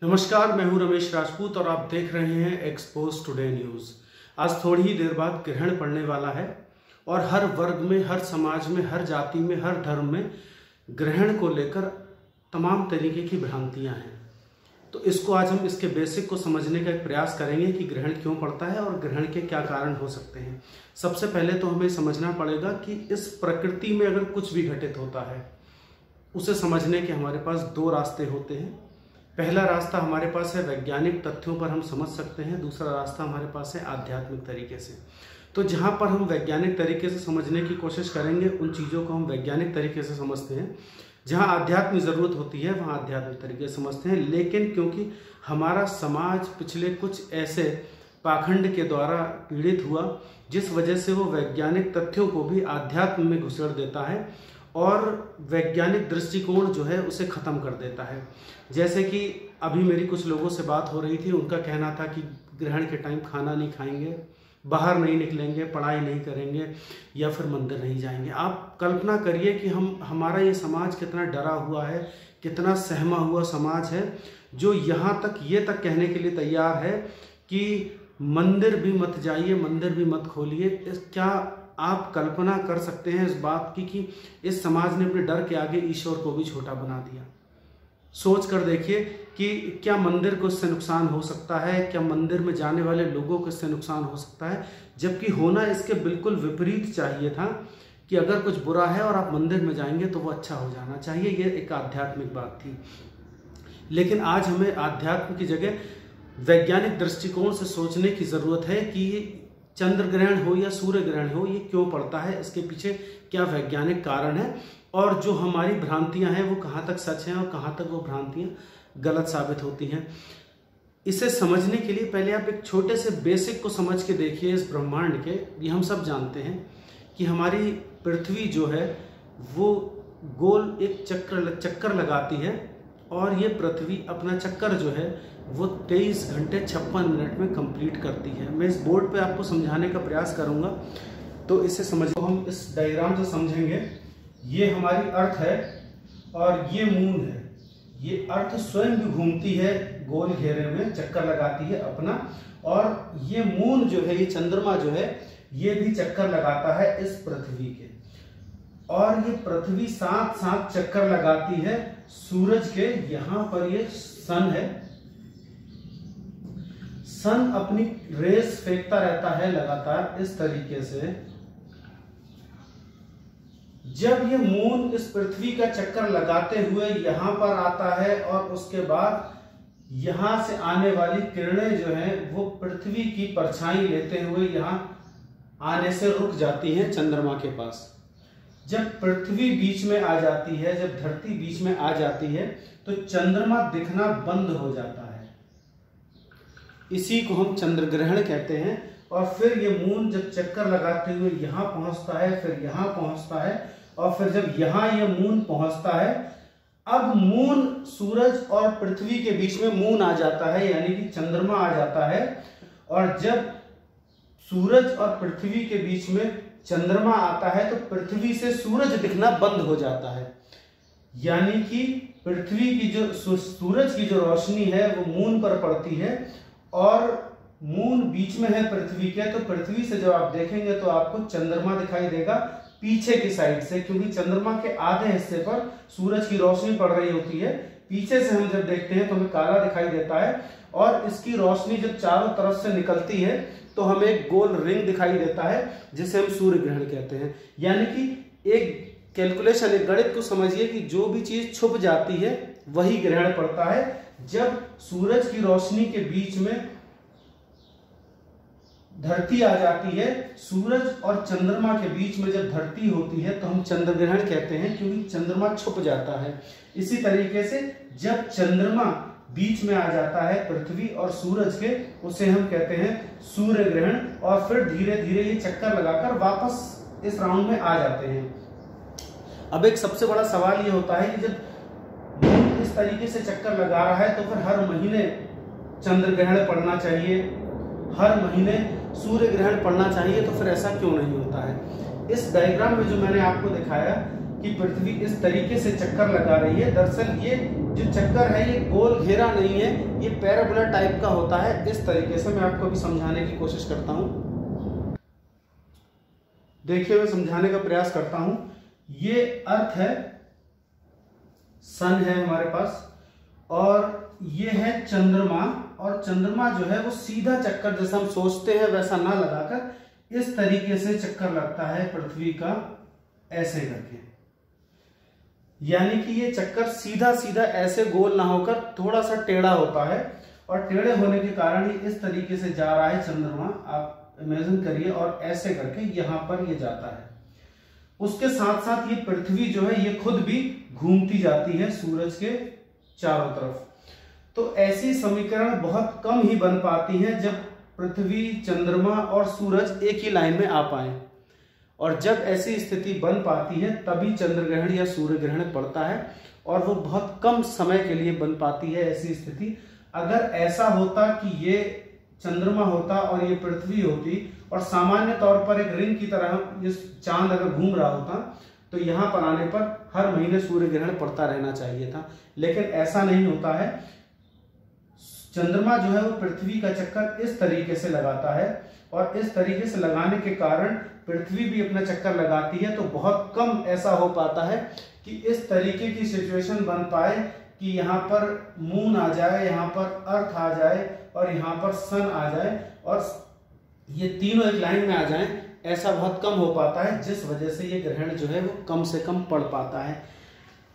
नमस्कार, मैं हूं रमेश राजपूत और आप देख रहे हैं एक्सपोज टुडे न्यूज़। आज थोड़ी ही देर बाद ग्रहण पड़ने वाला है और हर वर्ग में, हर समाज में, हर जाति में, हर धर्म में ग्रहण को लेकर तमाम तरीके की भ्रांतियां हैं। तो इसको आज हम इसके बेसिक को समझने का एक प्रयास करेंगे कि ग्रहण क्यों पड़ता है और ग्रहण के क्या कारण हो सकते हैं। सबसे पहले तो हमें समझना पड़ेगा कि इस प्रकृति में अगर कुछ भी घटित होता है उसे समझने के हमारे पास दो रास्ते होते हैं। पहला रास्ता हमारे पास है वैज्ञानिक तथ्यों पर हम समझ सकते हैं, दूसरा रास्ता हमारे पास है आध्यात्मिक तरीके से। तो जहाँ पर हम वैज्ञानिक तरीके से समझने की कोशिश करेंगे उन चीज़ों को हम वैज्ञानिक तरीके से समझते हैं, जहाँ आध्यात्म की ज़रूरत होती है वहाँ आध्यात्मिक तरीके से समझते हैं। लेकिन क्योंकि हमारा समाज पिछले कुछ ऐसे पाखंड के द्वारा पीड़ित हुआ जिस वजह से वो वैज्ञानिक तथ्यों को भी आध्यात्म में घुसेड़ देता है और वैज्ञानिक दृष्टिकोण जो है उसे ख़त्म कर देता है। जैसे कि अभी मेरी कुछ लोगों से बात हो रही थी, उनका कहना था कि ग्रहण के टाइम खाना नहीं खाएंगे, बाहर नहीं निकलेंगे, पढ़ाई नहीं करेंगे या फिर मंदिर नहीं जाएंगे। आप कल्पना करिए कि हमारा ये समाज कितना डरा हुआ है, कितना सहमा हुआ समाज है, जो यहाँ तक ये तक कहने के लिए तैयार है कि मंदिर भी मत जाइए, मंदिर भी मत खोलिए। क्या आप कल्पना कर सकते हैं इस बात की कि इस समाज ने अपने डर के आगे ईश्वर को भी छोटा बना दिया? सोच कर देखिए कि क्या मंदिर को इससे नुकसान हो सकता है, क्या मंदिर में जाने वाले लोगों को इससे नुकसान हो सकता है, जबकि होना इसके बिल्कुल विपरीत चाहिए था कि अगर कुछ बुरा है और आप मंदिर में जाएंगे तो वो अच्छा हो जाना चाहिए। ये एक आध्यात्मिक बात थी। लेकिन आज हमें आध्यात्म की जगह वैज्ञानिक दृष्टिकोण से सोचने की ज़रूरत है कि चंद्र ग्रहण हो या सूर्य ग्रहण हो, ये क्यों पड़ता है, इसके पीछे क्या वैज्ञानिक कारण है और जो हमारी भ्रांतियां हैं वो कहाँ तक सच हैं और कहाँ तक वो भ्रांतियां गलत साबित होती हैं। इसे समझने के लिए पहले आप एक छोटे से बेसिक को समझ के देखिए। इस ब्रह्मांड के, ये हम सब जानते हैं कि हमारी पृथ्वी जो है वो गोल एक चक्कर लगाती है और ये पृथ्वी अपना चक्कर जो है वो 23 घंटे 56 मिनट में कंप्लीट करती है। मैं इस बोर्ड पे आपको समझाने का प्रयास करूंगा तो इसे समझो। हम इस डायग्राम से समझेंगे। ये हमारी अर्थ है और ये मून है। ये अर्थ स्वयं भी घूमती है गोल घेरे में, चक्कर लगाती है अपना, और ये मून जो है, ये चंद्रमा जो है, ये भी चक्कर लगाता है इस पृथ्वी के। और ये पृथ्वी साथ साथ चक्कर लगाती है सूरज के। यहां पर ये सन है। सन अपनी रेस फेंकता रहता है लगातार इस तरीके से। जब ये मून इस पृथ्वी का चक्कर लगाते हुए यहां पर आता है और उसके बाद यहां से आने वाली किरणें जो हैं वो पृथ्वी की परछाई लेते हुए यहां आने से रुक जाती हैं चंद्रमा के पास। जब पृथ्वी बीच में आ जाती है, जब धरती बीच में आ जाती है तो चंद्रमा दिखना बंद हो जाता है। इसी को हम चंद्र ग्रहण कहते हैं। और फिर ये मून जब चक्कर लगाते हुए यहां पहुंचता है, फिर यहां पहुंचता है, और फिर जब यहां ये मून पहुंचता है, अब मून, सूरज और पृथ्वी के बीच में मून आ जाता है, यानी कि चंद्रमा आ जाता है। और जब सूरज और पृथ्वी के बीच में चंद्रमा आता है तो पृथ्वी से सूरज दिखना बंद हो जाता है। यानी कि पृथ्वी की जो सूरज की जो रोशनी है वो मून पर पड़ती है और मून बीच में है पृथ्वी के। तो पृथ्वी से जब आप देखेंगे तो आपको चंद्रमा दिखाई देगा पीछे की साइड से, क्योंकि चंद्रमा के आधे हिस्से पर सूरज की रोशनी पड़ रही होती है। पीछे से हम जब देखते हैं तो हमें काला दिखाई देता है और इसकी रोशनी जब चारों तरफ से निकलती है तो हमें एक गोल रिंग दिखाई देता है जिसे हम सूर्य ग्रहण कहते हैं। यानी कि एक कैलकुलेशन, एक गणित को समझिए कि जो भी चीज छुप जाती है वही ग्रहण पड़ता है। जब सूरज की रोशनी के बीच में धरती आ जाती है, सूरज और चंद्रमा के बीच में जब धरती होती है तो हम चंद्र ग्रहण कहते हैं, क्योंकि चंद्रमा छुप जाता है। इसी तरीके से जब चंद्रमा बीच में आ जाता है पृथ्वी और सूरज के, उसे हम कहते हैं सूर्य ग्रहण। और फिर धीरे धीरे ये चक्कर लगाकर वापस इस राउंड में आ जाते हैं। अब एक सबसे बड़ा सवाल ये होता है कि जब मून इस तरीके से चक्कर लगा रहा है तो फिर हर महीने चंद्र ग्रहण पड़ना चाहिए, हर महीने सूर्य ग्रहण पड़ना चाहिए, तो फिर ऐसा क्यों नहीं होता है? इस डायग्राम में जो मैंने आपको दिखाया कि पृथ्वी इस तरीके से चक्कर लगा रही है। दरअसल ये जो चक्कर है ये गोल घेरा नहीं है, ये पैराबोला टाइप का होता है। इस तरीके से मैं आपको भी समझाने की कोशिश करता हूं। देखिए, मैं समझाने का प्रयास करता हूं। ये अर्थ है, सन है हमारे पास, और ये है चंद्रमा। और चंद्रमा जो है वो सीधा चक्कर जैसा हम सोचते हैं वैसा ना लगाकर इस तरीके से चक्कर लगता है पृथ्वी का, ऐसे करके। यानी कि ये चक्कर सीधा सीधा ऐसे गोल ना होकर थोड़ा सा टेढ़ा होता है, और टेढ़े होने के कारण ही इस तरीके से जा रहा है चंद्रमा। आप इमेजिन करिए, और ऐसे करके यहां पर ये जाता है। उसके साथ साथ ये पृथ्वी जो है ये खुद भी घूमती जाती है सूरज के चारों तरफ। तो ऐसी समीकरण बहुत कम ही बन पाती हैं जब पृथ्वी, चंद्रमा और सूरज एक ही लाइन में आ पाए। और जब ऐसी स्थिति बन पाती है तभी चंद्र ग्रहण या सूर्य ग्रहण पड़ता है, और वो बहुत कम समय के लिए बन पाती है ऐसी स्थिति। अगर ऐसा होता कि ये चंद्रमा होता और ये पृथ्वी होती, और सामान्य तौर पर एक रिंग की तरह ये चांद अगर घूम रहा होता, तो यहां पर आने पर हर महीने सूर्य ग्रहण पड़ता रहना चाहिए था। लेकिन ऐसा नहीं होता है। चंद्रमा जो है वो पृथ्वी का चक्कर इस तरीके से लगाता है, और इस तरीके से लगाने के कारण पृथ्वी भी अपना चक्कर लगाती है। तो बहुत कम ऐसा हो पाता है कि इस तरीके की सिचुएशन बन पाए कि यहाँ पर मून आ जाए, यहाँ पर अर्थ आ जाए, और यहाँ पर सन आ जाए, और ये तीनों एक लाइन में आ जाएं। ऐसा बहुत कम हो पाता है, जिस वजह से ये ग्रहण जो है वो कम से कम पड़ पाता है।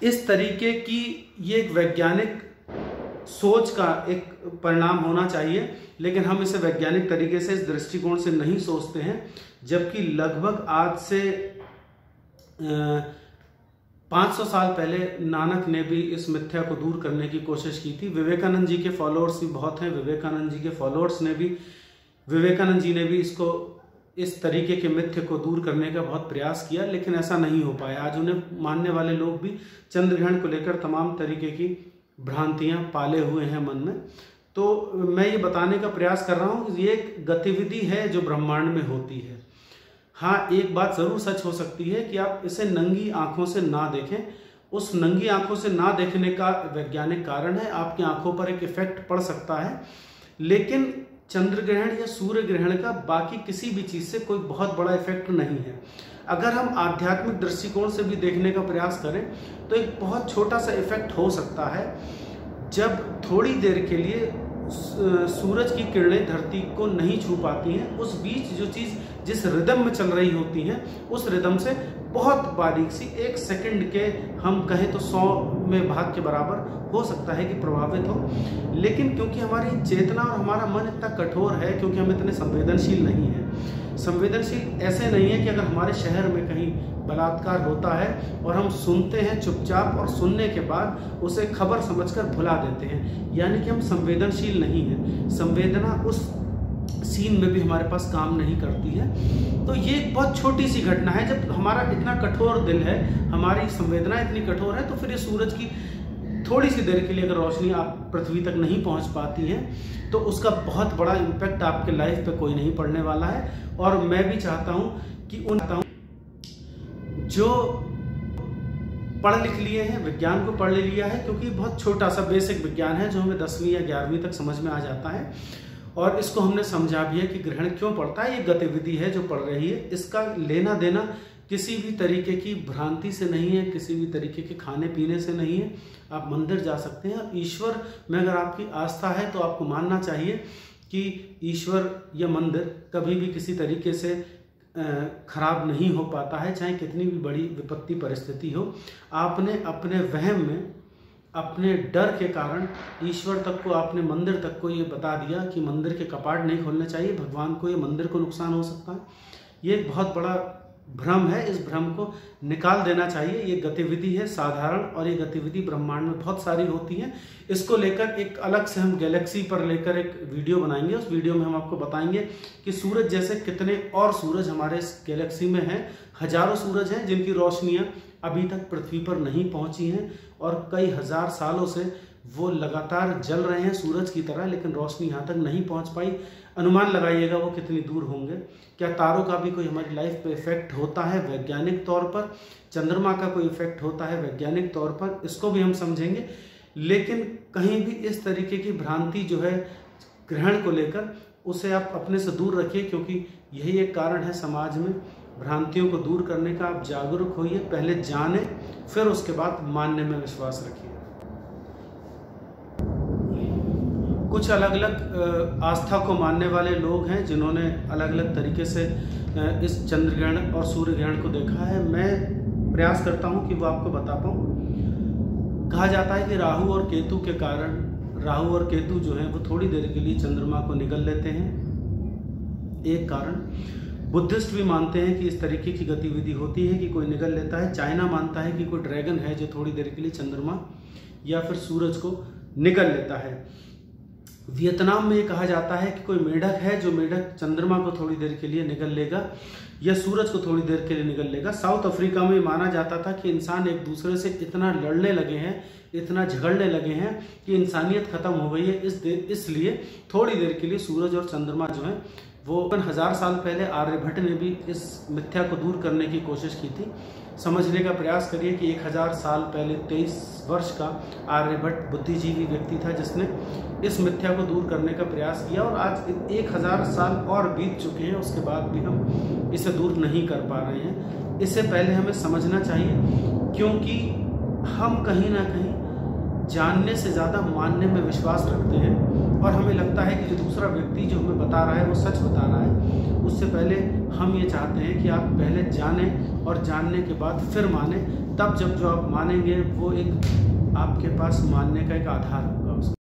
इस तरीके की ये एक वैज्ञानिक सोच का एक परिणाम होना चाहिए, लेकिन हम इसे वैज्ञानिक तरीके से इस दृष्टिकोण से नहीं सोचते हैं। जबकि लगभग आज से 500 साल पहले नानक ने भी इस मिथ्या को दूर करने की कोशिश की थी। विवेकानंद जी के फॉलोअर्स भी बहुत हैं। विवेकानंद जी ने भी इसको, इस तरीके के मिथ्य को दूर करने का बहुत प्रयास किया, लेकिन ऐसा नहीं हो पाया। आज उन्हें मानने वाले लोग भी चंद्र ग्रहण को लेकर तमाम तरीके की भ्रांतियां पाले हुए हैं मन में। तो मैं ये बताने का प्रयास कर रहा हूं कि ये एक गतिविधि है जो ब्रह्मांड में होती है। हाँ, एक बात जरूर सच हो सकती है कि आप इसे नंगी आंखों से ना देखें। उस नंगी आंखों से ना देखने का वैज्ञानिक कारण है, आपकी आंखों पर एक इफेक्ट पड़ सकता है, लेकिन चंद्र ग्रहण या सूर्य ग्रहण का बाकी किसी भी चीज से कोई बहुत बड़ा इफेक्ट नहीं है। अगर हम आध्यात्मिक दृष्टिकोण से भी देखने का प्रयास करें तो एक बहुत छोटा सा इफेक्ट हो सकता है, जब थोड़ी देर के लिए सूरज की किरणें धरती को नहीं छू पाती हैं। उस बीच जो चीज जिस रिदम में चल रही होती हैं, उस रिदम से बहुत बारीक सी 1 सेकंड के, हम कहें तो 100 में भाग के बराबर हो सकता है कि प्रभावित हो। लेकिन क्योंकि हमारी चेतना और हमारा मन इतना कठोर है, क्योंकि हम इतने संवेदनशील नहीं हैं। संवेदनशील ऐसे नहीं है कि अगर हमारे शहर में कहीं बलात्कार होता है और हम सुनते हैं चुपचाप, और सुनने के बाद उसे खबर समझकर भुला देते हैं, यानी कि हम संवेदनशील नहीं हैं। संवेदना उस सीन में भी हमारे पास काम नहीं करती है। तो ये एक बहुत छोटी सी घटना है। जब हमारा इतना कठोर दिल है, हमारी संवेदना इतनी कठोर है, तो फिर ये सूरज की थोड़ी सी देर के लिए अगर रोशनी आप पृथ्वी तक नहीं पहुंच पाती है, तो उसका बहुत बड़ा इम्पैक्ट आपके लाइफ पे कोई नहीं पड़ने वाला है। और मैं भी चाहता हूं कि जो पढ़ लिख लिए हैं, विज्ञान को पढ़ लिया है, क्योंकि बहुत छोटा सा बेसिक विज्ञान है जो हमें 10वीं या 11वीं तक समझ में आ जाता है, और इसको हमने समझा भी है कि ग्रहण क्यों पड़ता है। ये गतिविधि है जो पड़ रही है, इसका लेना देना किसी भी तरीके की भ्रांति से नहीं है, किसी भी तरीके के खाने पीने से नहीं है। आप मंदिर जा सकते हैं। ईश्वर में अगर आपकी आस्था है तो आपको मानना चाहिए कि ईश्वर या मंदिर कभी भी किसी तरीके से खराब नहीं हो पाता है, चाहे कितनी भी बड़ी विपत्ति परिस्थिति हो। आपने अपने वहम में, अपने डर के कारण ईश्वर तक को, आपने मंदिर तक को ये बता दिया कि मंदिर के कपाट नहीं खोलने चाहिए, भगवान को, ये मंदिर को नुकसान हो सकता है। ये एक बहुत बड़ा भ्रम है। इस भ्रम को निकाल देना चाहिए। ये गतिविधि है साधारण, और ये गतिविधि ब्रह्मांड में बहुत सारी होती है। इसको लेकर एक अलग से हम गैलेक्सी पर लेकर एक वीडियो बनाएंगे। उस वीडियो में हम आपको बताएंगे कि सूरज जैसे कितने और सूरज हमारे इस गैलेक्सी में हैं। हजारों सूरज हैं जिनकी रोशनियां अभी तक पृथ्वी पर नहीं पहुंची हैं, और कई हजार सालों से वो लगातार जल रहे हैं सूरज की तरह, लेकिन रोशनी यहाँ तक नहीं पहुँच पाई। अनुमान लगाइएगा वो कितनी दूर होंगे। क्या तारों का भी कोई हमारी लाइफ पे इफेक्ट होता है वैज्ञानिक तौर पर? चंद्रमा का कोई इफेक्ट होता है वैज्ञानिक तौर पर? इसको भी हम समझेंगे। लेकिन कहीं भी इस तरीके की भ्रांति जो है ग्रहण को लेकर, उसे आप अपने से दूर रखिए, क्योंकि यही एक कारण है समाज में भ्रांतियों को दूर करने का। आप जागरूक होइए, पहले जाने, फिर उसके बाद मानने में विश्वास रखिए। कुछ अलग अलग आस्था को मानने वाले लोग हैं जिन्होंने अलग अलग तरीके से इस चंद्र ग्रहण और सूर्य ग्रहण को देखा है। मैं प्रयास करता हूं कि वो आपको बता पाऊँ। कहा जाता है कि राहु और केतु के कारण, राहु और केतु जो हैं वो थोड़ी देर के लिए चंद्रमा को निगल लेते हैं। एक कारण बुद्धिस्ट भी मानते हैं कि इस तरीके की गतिविधि होती है कि कोई निगल लेता है। चाइना मानता है कि कोई ड्रैगन है जो थोड़ी देर के लिए चंद्रमा या फिर सूरज को निगल लेता है। वियतनाम में ये कहा जाता है कि कोई मेढक है जो मेढक चंद्रमा को थोड़ी देर के लिए निगल लेगा या सूरज को थोड़ी देर के लिए निगल लेगा। साउथ अफ्रीका में माना जाता था कि इंसान एक दूसरे से इतना लड़ने लगे हैं, इतना झगड़ने लगे हैं कि इंसानियत खत्म हो गई है। इसलिए थोड़ी देर के लिए सूरज और चंद्रमा जो है वो 1000 साल पहले आर्यभट्ट ने भी इस मिथ्या को दूर करने की कोशिश की थी। समझने का प्रयास करिए कि 1000 साल पहले 23 वर्ष का आर्यभट्ट बुद्धिजीवी व्यक्ति था जिसने इस मिथ्या को दूर करने का प्रयास किया, और आज 1000 साल और बीत चुके हैं, उसके बाद भी हम इसे दूर नहीं कर पा रहे हैं। इससे पहले हमें समझना चाहिए, क्योंकि हम कहीं ना कहीं जानने से ज़्यादा मानने में विश्वास रखते हैं, और हमें लगता है कि जो दूसरा व्यक्ति जो हमें बता रहा है वो सच बता रहा है। उससे पहले हम ये चाहते हैं कि आप पहले जानें और जानने के बाद फिर मानें। तब जब जो आप मानेंगे वो एक आपके पास मानने का एक आधार